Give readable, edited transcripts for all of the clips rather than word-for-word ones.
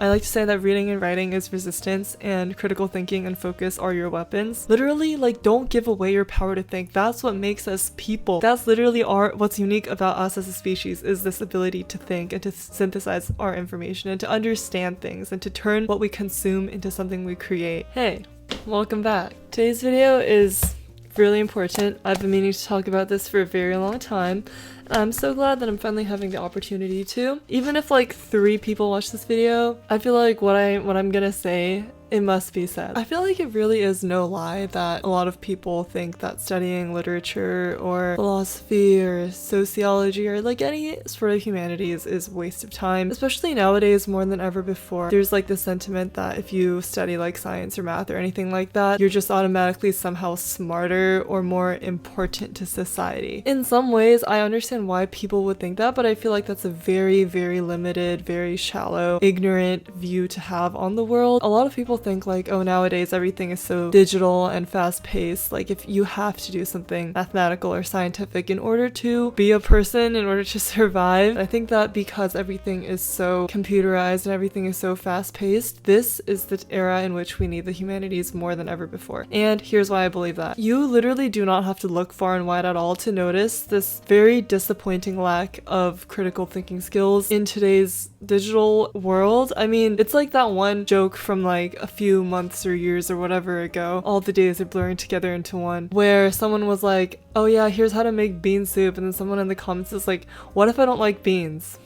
I like to say that reading and writing is resistance and critical thinking and focus are your weapons. Literally, like, don't give away your power to think. That's what makes us people. That's literally what's unique about us as a species, is this ability to think and to synthesize our information and to understand things and to turn what we consume into something we create. Hey, welcome back. Today's video is really important. I've been meaning to talk about this for a very long time. I'm so glad that I'm finally having the opportunity to. Even if like 3 people watch this video, I feel like what I'm gonna say, it must be said. I feel like it really is no lie that a lot of people think that studying literature or philosophy or sociology or like any sort of humanities is a waste of time, especially nowadays more than ever before. There's like this sentiment that if you study like science or math or anything like that, you're just automatically somehow smarter or more important to society. In some ways, I understand why people would think that, but I feel like that's a very, very limited, very shallow, ignorant view to have on the world. A lot of people think like, oh, nowadays everything is so digital and fast-paced, like if you have to do something mathematical or scientific in order to be a person, in order to survive. I think that because everything is so computerized and everything is so fast-paced, this is the era in which we need the humanities more than ever before. And here's why I believe that. You literally do not have to look far and wide at all to notice this very disappointing lack of critical thinking skills in today's digital world. I mean, it's like that one joke from like a few months or years or whatever ago, all the days are blurring together into one, where someone was like, oh yeah, here's how to make bean soup, and then someone in the comments is like, what if I don't like beans?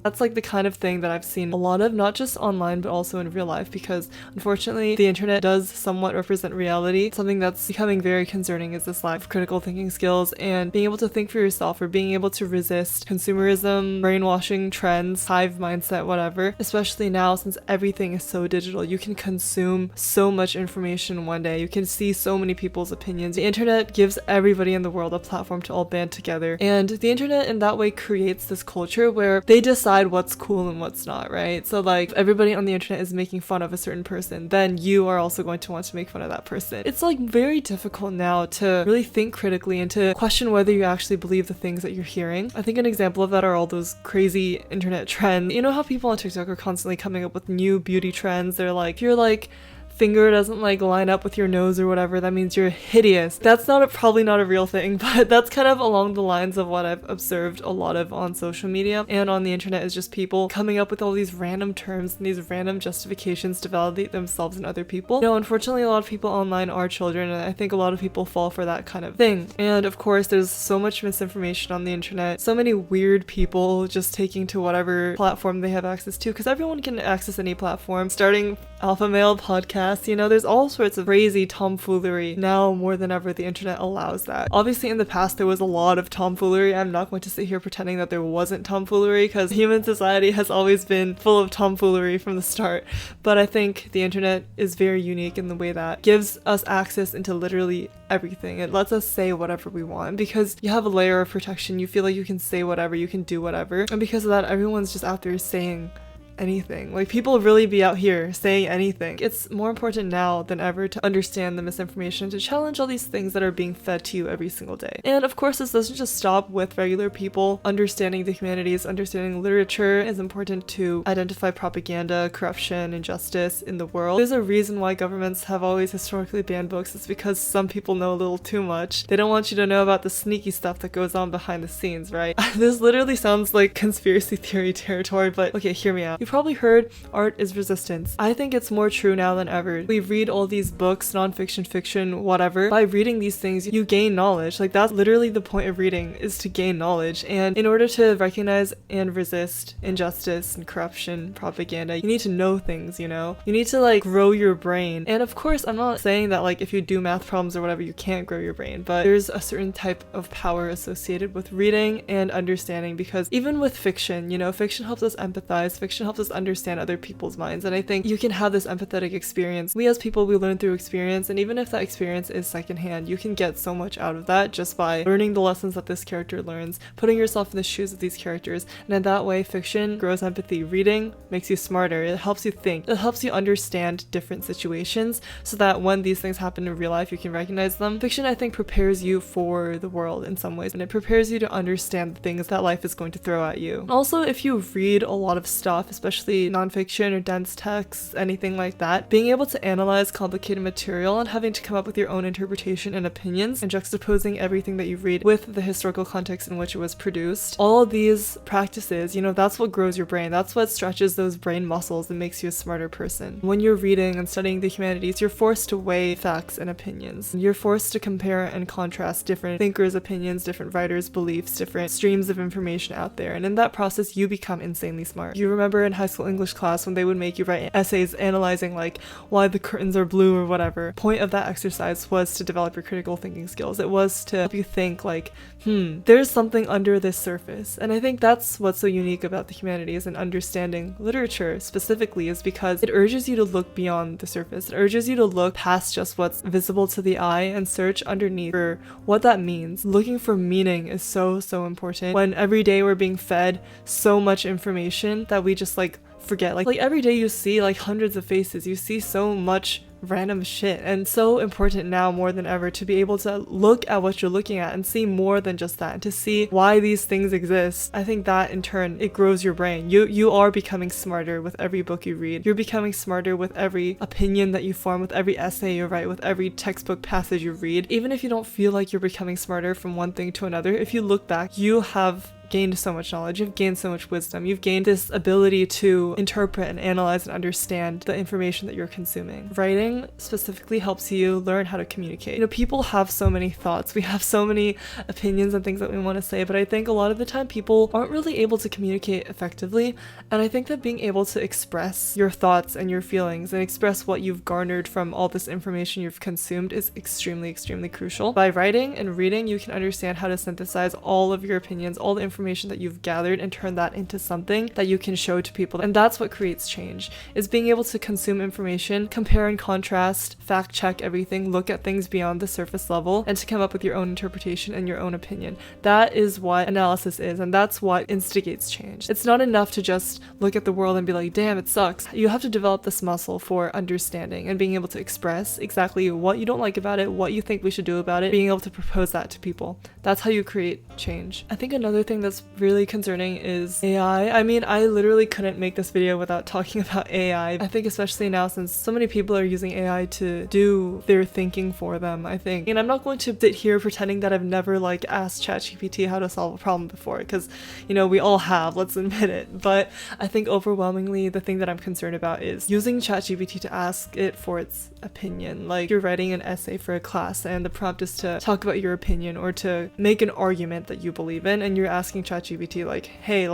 That's like the kind of thing that I've seen a lot of, not just online, but also in real life, because unfortunately the internet does somewhat represent reality. Something that's becoming very concerning is this lack of critical thinking skills and being able to think for yourself, or being able to resist consumerism, brainwashing trends, hive mindset, whatever. Especially now, since everything is so digital, you can consume so much information one day. You can see so many people's opinions. The internet gives everybody in the world a platform to all band together, and the internet in that way creates this culture where they decide what's cool and what's not, right? So like, if everybody on the internet is making fun of a certain person, then you are also going to want to make fun of that person. It's like very difficult now to really think critically and to question whether you actually believe the things that you're hearing. I think an example of that are all those crazy internet trends. You know how people on TikTok are constantly coming up with new beauty trends? They're like, if you're like finger doesn't like line up with your nose or whatever, that means you're hideous. That's probably not a real thing, but that's kind of along the lines of what I've observed a lot of on social media and on the internet, is just people coming up with all these random terms and these random justifications to validate themselves and other people. You know, unfortunately a lot of people online are children, and I think a lot of people fall for that kind of thing. And of course there's so much misinformation on the internet, so many weird people just taking to whatever platform they have access to, because everyone can access any platform, starting alpha male podcasts. You know, there's all sorts of crazy tomfoolery. Now more than ever, the internet allows that. Obviously in the past there was a lot of tomfoolery. I'm not going to sit here pretending that there wasn't tomfoolery, because human society has always been full of tomfoolery from the start. But I think the internet is very unique in the way that gives us access into literally everything. It lets us say whatever we want, because you have a layer of protection. You feel like you can say whatever, you can do whatever, and because of that, everyone's just out there saying anything. Like, people really be out here saying anything. It's more important now than ever to understand the misinformation, to challenge all these things that are being fed to you every single day. And of course, this doesn't just stop with regular people understanding the humanities. Understanding literature is important to identify propaganda, corruption, injustice in the world. There's a reason why governments have always historically banned books. It's because some people know a little too much. They don't want you to know about the sneaky stuff that goes on behind the scenes, right? This literally sounds like conspiracy theory territory, but okay, hear me out. You've probably heard art is resistance. I think it's more true now than ever. We read all these books, nonfiction, fiction, whatever. By reading these things, you gain knowledge. Like, that's literally the point of reading, is to gain knowledge. And in order to recognize and resist injustice and corruption, propaganda, you need to know things, you know? You need to like grow your brain. And of course, I'm not saying that like if you do math problems or whatever, you can't grow your brain, but there's a certain type of power associated with reading and understanding, because even with fiction, you know, fiction helps us empathize, fiction helps us understand other people's minds, and I think you can have this empathetic experience. We as people, we learn through experience, and even if that experience is secondhand, you can get so much out of that just by learning the lessons that this character learns, putting yourself in the shoes of these characters, and in that way, fiction grows empathy. Reading makes you smarter. It helps you think. It helps you understand different situations so that when these things happen in real life, you can recognize them. Fiction, I think, prepares you for the world in some ways, and it prepares you to understand the things that life is going to throw at you. Also, if you read a lot of stuff, especially nonfiction or dense texts, anything like that. Being able to analyze complicated material and having to come up with your own interpretation and opinions and juxtaposing everything that you read with the historical context in which it was produced. All of these practices, that's what grows your brain. That's what stretches those brain muscles and makes you a smarter person. When you're reading and studying the humanities, you're forced to weigh facts and opinions. You're forced to compare and contrast different thinkers' opinions, different writers' beliefs, different streams of information out there. And in that process, you become insanely smart. You remember in high school English class when they would make you write essays analyzing like why the curtains are blue or whatever. Point of that exercise was to develop your critical thinking skills. It was to help you think like, there's something under this surface. And I think that's what's so unique about the humanities and understanding literature specifically, is because it urges you to look beyond the surface. It urges you to look past just what's visible to the eye and search underneath for what that means. Looking for meaning is so important when every day we're being fed so much information that we just forget. Like every day you see hundreds of faces, you see so much random shit, and so important now more than ever to be able to look at what you're looking at and see more than just that, and to see why these things exist. I think that in turn it grows your brain. You are becoming smarter with every book you read. You're becoming smarter with every opinion that you form, with every essay you write, with every textbook passage you read. Even if you don't feel like you're becoming smarter from one thing to another, if you look back, you have gained so much knowledge, you've gained so much wisdom, you've gained this ability to interpret and analyze and understand the information that you're consuming. Writing specifically helps you learn how to communicate. People have so many thoughts, we have so many opinions and things that we want to say, but I think a lot of the time people aren't really able to communicate effectively, and I think that being able to express your thoughts and your feelings and express what you've garnered from all this information you've consumed is extremely crucial. By writing and reading, you can understand how to synthesize all of your opinions, all the information that you've gathered, and turn that into something that you can show to people. And that's what creates change, is being able to consume information, compare and contrast, fact check everything, look at things beyond the surface level, and to come up with your own interpretation and your own opinion. That is what analysis is, and that's what instigates change. It's not enough to just look at the world and be like, damn, it sucks. You have to develop this muscle for understanding and being able to express exactly what you don't like about it, what you think we should do about it, being able to propose that to people. That's how you create change. I think another thing that's really concerning is AI. I mean, I literally couldn't make this video without talking about AI. I think especially now, since so many people are using AI to do their thinking for them, I think. And I'm not going to sit here pretending that I've never asked ChatGPT how to solve a problem before, because we all have, let's admit it. But I think overwhelmingly the thing that I'm concerned about is using ChatGPT to ask it for its opinion. Like you're writing an essay for a class and the prompt is to talk about your opinion or to make an argument that you believe in, and you're asking ChatGPT hey,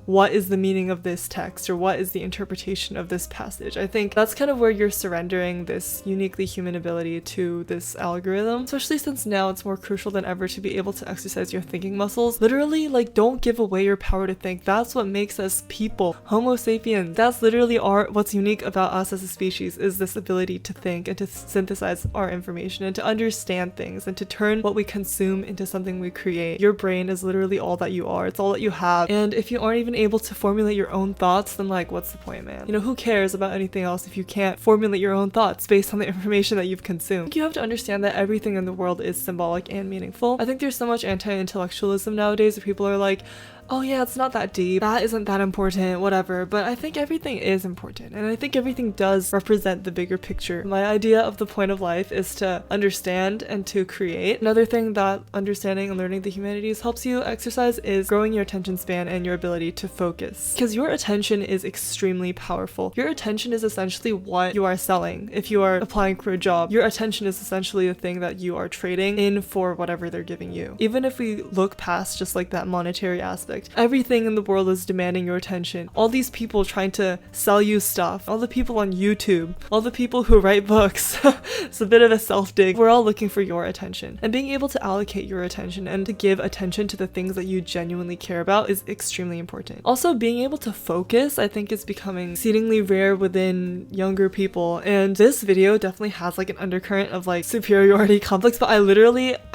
what is the meaning of this text, or what is the interpretation of this passage? I think that's kind of where you're surrendering this uniquely human ability to this algorithm, especially since now it's more crucial than ever to be able to exercise your thinking muscles. Literally, don't give away your power to think. That's what makes us people, Homo sapiens. That's literally what's unique about us as a species, is this ability to think and to synthesize our information and to understand things and to turn what we consume into something we create. Your brain is literally all that you are. It's all that you have. And if you aren't even able to formulate your own thoughts, then what's the point, man? Who cares about anything else if you can't formulate your own thoughts based on the information that you've consumed? I think you have to understand that everything in the world is symbolic and meaningful. I think there's so much anti-intellectualism nowadays where people are like, oh yeah, it's not that deep, that isn't that important, whatever. But I think everything is important, and I think everything does represent the bigger picture. My idea of the point of life is to understand and to create. Another thing that understanding and learning the humanities helps you exercise is growing your attention span and your ability to focus, because your attention is extremely powerful. Your attention is essentially what you are selling. If you are applying for a job, your attention is essentially the thing that you are trading in for whatever they're giving you. Even if we look past just that monetary aspect, everything in the world is demanding your attention. All these people trying to sell you stuff, all the people on YouTube, all the people who write books. It's a bit of a self-dig. We're all looking for your attention, and being able to allocate your attention and to give attention to the things that you genuinely care about is extremely important. Also, being able to focus, I think, is becoming exceedingly rare within younger people, and this video definitely has an undercurrent of superiority complex, but I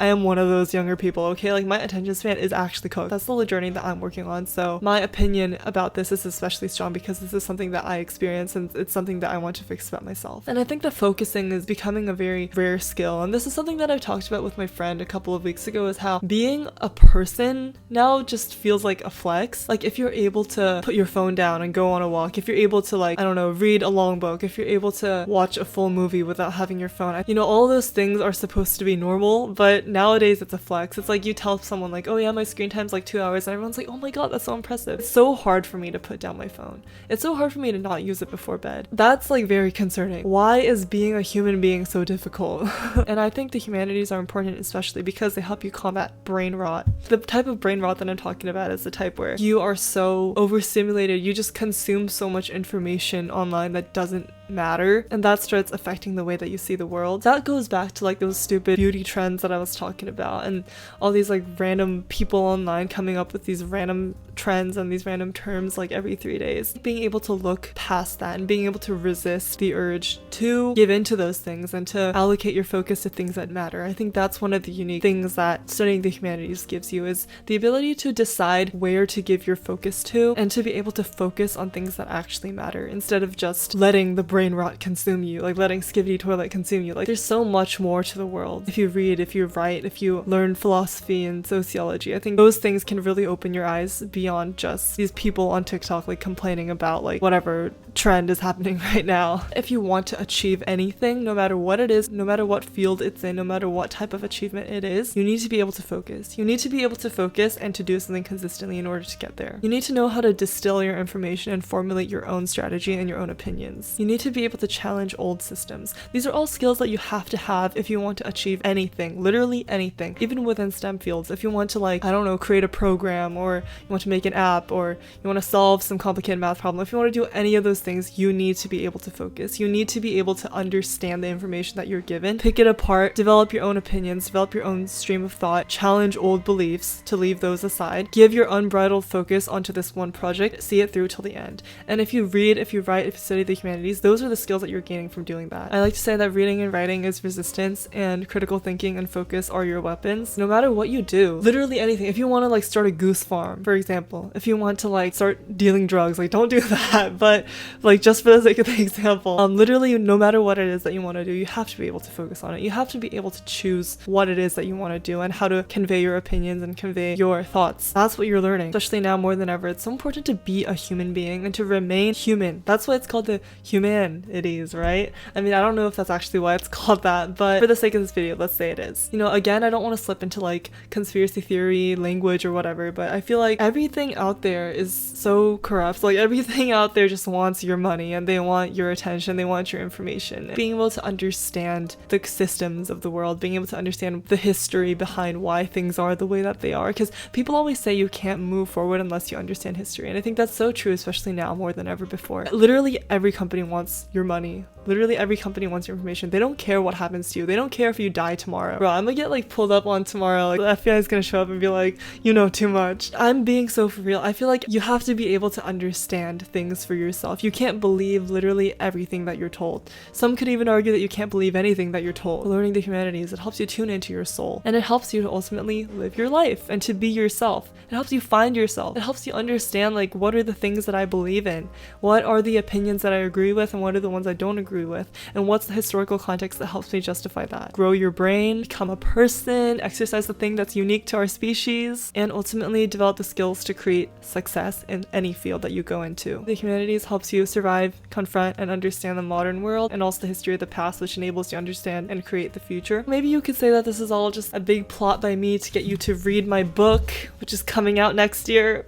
am one of those younger people, okay? My attention span is actually cooked. That's the journey that I'm I'm working on. So my opinion about this is especially strong because this is something that I experience and it's something that I want to fix about myself. And I think that focusing is becoming a very rare skill. And this is something that I've talked about with my friend a couple of weeks ago, is how being a person now just feels like a flex. Like if you're able to put your phone down and go on a walk, if you're able to, like, I don't know, read a long book, if you're able to watch a full movie without having your phone, you know, all those things are supposed to be normal, but nowadays it's a flex. It's like you tell someone like, oh yeah, my screen time's like 2 hours, and everyone's like, oh my god, that's so impressive. It's so hard for me to put down my phone. It's so hard for me to not use it before bed. That's like very concerning. Why is being a human being so difficult? And I think the humanities are important, especially because they help you combat brain rot. The type of brain rot that I'm talking about is the type where you are so overstimulated, you just consume so much information online that doesn't matter, and that starts affecting the way that you see the world. That goes back to like those stupid beauty trends that I was talking about, and all these like random people online coming up with these random trends and these random terms like every 3 days. Being able to look past that and being able to resist the urge to give into those things and to allocate your focus to things that matter. I think that's one of the unique things that studying the humanities gives you, is the ability to decide where to give your focus to and to be able to focus on things that actually matter instead of just letting the brain rot consume you, like letting Skibidi Toilet consume you. Like there's so much more to the world. If you read, if you write, if you learn philosophy and sociology, I think those things can really open your eyes beyond just these people on TikTok like complaining about like whatever trend is happening right now. If you want to achieve anything, no matter what it is, no matter what field it's in, no matter what type of achievement it is, you need to be able to focus. You need to be able to focus and to do something consistently in order to get there. You need to know how to distill your information and formulate your own strategy and your own opinions. You need to be able to challenge old systems. These are all skills that you have to have if you want to achieve anything, literally anything, even within STEM fields. If you want to, like, I don't know, create a program, or you want to make an app, or you want to solve some complicated math problem, if you want to do any of those things, you need to be able to focus. You need to be able to understand the information that you're given, pick it apart, develop your own opinions, develop your own stream of thought, challenge old beliefs to leave those aside, give your unbridled focus onto this one project, see it through till the end. And if you read, if you write, if you study the humanities, those are the skills that you're gaining from doing that. I like to say that reading and writing is resistance, and critical thinking and focus are your weapons. No matter what you do, literally anything. If you want to like start a goose farm, for example, if you want to like start dealing drugs, like don't do that, but like just for the sake of the example, literally no matter what it is that you want to do, you have to be able to focus on it. You have to be able to choose what it is that you want to do and how to convey your opinions and convey your thoughts. That's what you're learning, especially now more than ever. It's so important to be a human being and to remain human. That's why it's called the Humanities, right? I mean, I don't know if that's actually why it's called that, but for the sake of this video, let's say it is. You know, again, I don't want to slip into like conspiracy theory language or whatever, but I feel like everything out there is so corrupt. Like everything out there just wants your money and they want your attention, they want your information. Being able to understand the systems of the world, being able to understand the history behind why things are the way that they are, because people always say you can't move forward unless you understand history, and I think that's so true, especially now more than ever before. Literally every company wants your money. Literally every company wants your information. They don't care what happens to you. They don't care if you die tomorrow. Bro, I'm gonna get like pulled up on tomorrow. Like the FBI is gonna show up and be like, you know too much. I'm being so for real. I feel like you have to be able to understand things for yourself. You can't believe literally everything that you're told. Some could even argue that you can't believe anything that you're told. Learning the humanities, it helps you tune into your soul, and it helps you to ultimately live your life and to be yourself. It helps you find yourself. It helps you understand like what are the things that I believe in, what are the opinions that I agree with, and what are the ones I don't agree with, and what's the historical context that helps me justify that. Grow your brain, become a person, exercise the thing that's unique to our species, and ultimately develop the skills to create success in any field that you go into. The humanities helps you survive, confront, and understand the modern world, and also the history of the past, which enables you to understand and create the future. Maybe you could say that this is all just a big plot by me to get you to read my book, which is coming out next year.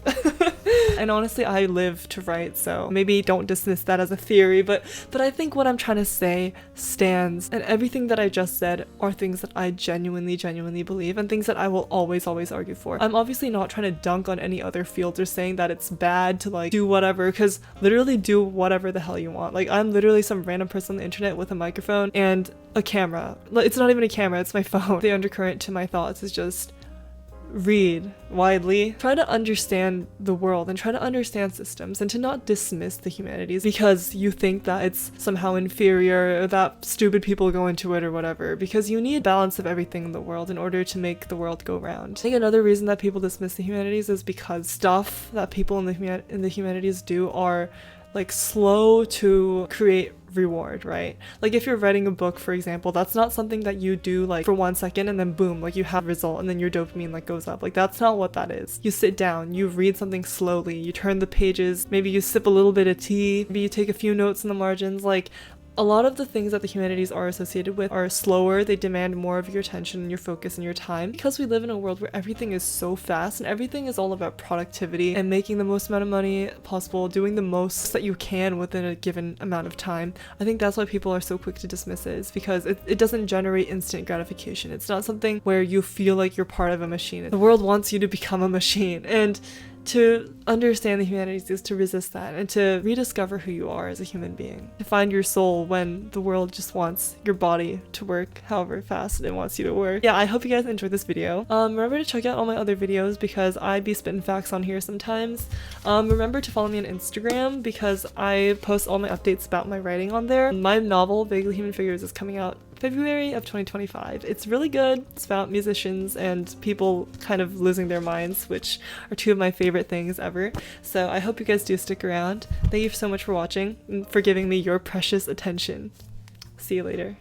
And honestly, I live to write, so maybe don't dismiss that as a theory, but I think what I'm trying to say stands, and everything that I just said are things that I genuinely believe, and things that I will always argue for. I'm obviously not trying to dunk on any other fields or saying that it's bad to like do whatever, because literally do whatever the hell you want. Like I'm literally some random person on the internet with a microphone and a camera. It's not even a camera, it's my phone. The undercurrent to my thoughts is just read widely, try to understand the world and try to understand systems, and to not dismiss the humanities because you think that it's somehow inferior or that stupid people go into it or whatever, because you need balance of everything in the world in order to make the world go round. I think another reason that people dismiss the humanities is because stuff that people in the humanities do are like slow to create reward, right? Like if you're writing a book, for example, that's not something that you do like for 1 second and then boom, like you have a result and then your dopamine like goes up. Like that's not what that is. You sit down, you read something slowly, you turn the pages, maybe you sip a little bit of tea, maybe you take a few notes in the margins. Like a lot of the things that the humanities are associated with are slower, they demand more of your attention and your focus and your time, because we live in a world where everything is so fast and everything is all about productivity and making the most amount of money possible, doing the most that you can within a given amount of time. I think that's why people are so quick to dismiss it, is because it doesn't generate instant gratification. It's not something where you feel like you're part of a machine. The world wants you to become a machine, and to understand the humanities is to resist that and to rediscover who you are as a human being. To find your soul when the world just wants your body to work however fast it wants you to work. Yeah, I hope you guys enjoyed this video. Remember to check out all my other videos because I be spitting facts on here sometimes. Remember to follow me on Instagram because I post all my updates about my writing on there. My novel, Vaguely Human Figures, is coming out February of 2025. It's really good. It's about musicians and people kind of losing their minds, which are two of my favorite things ever. So I hope you guys do stick around. Thank you so much for watching and for giving me your precious attention. See you later.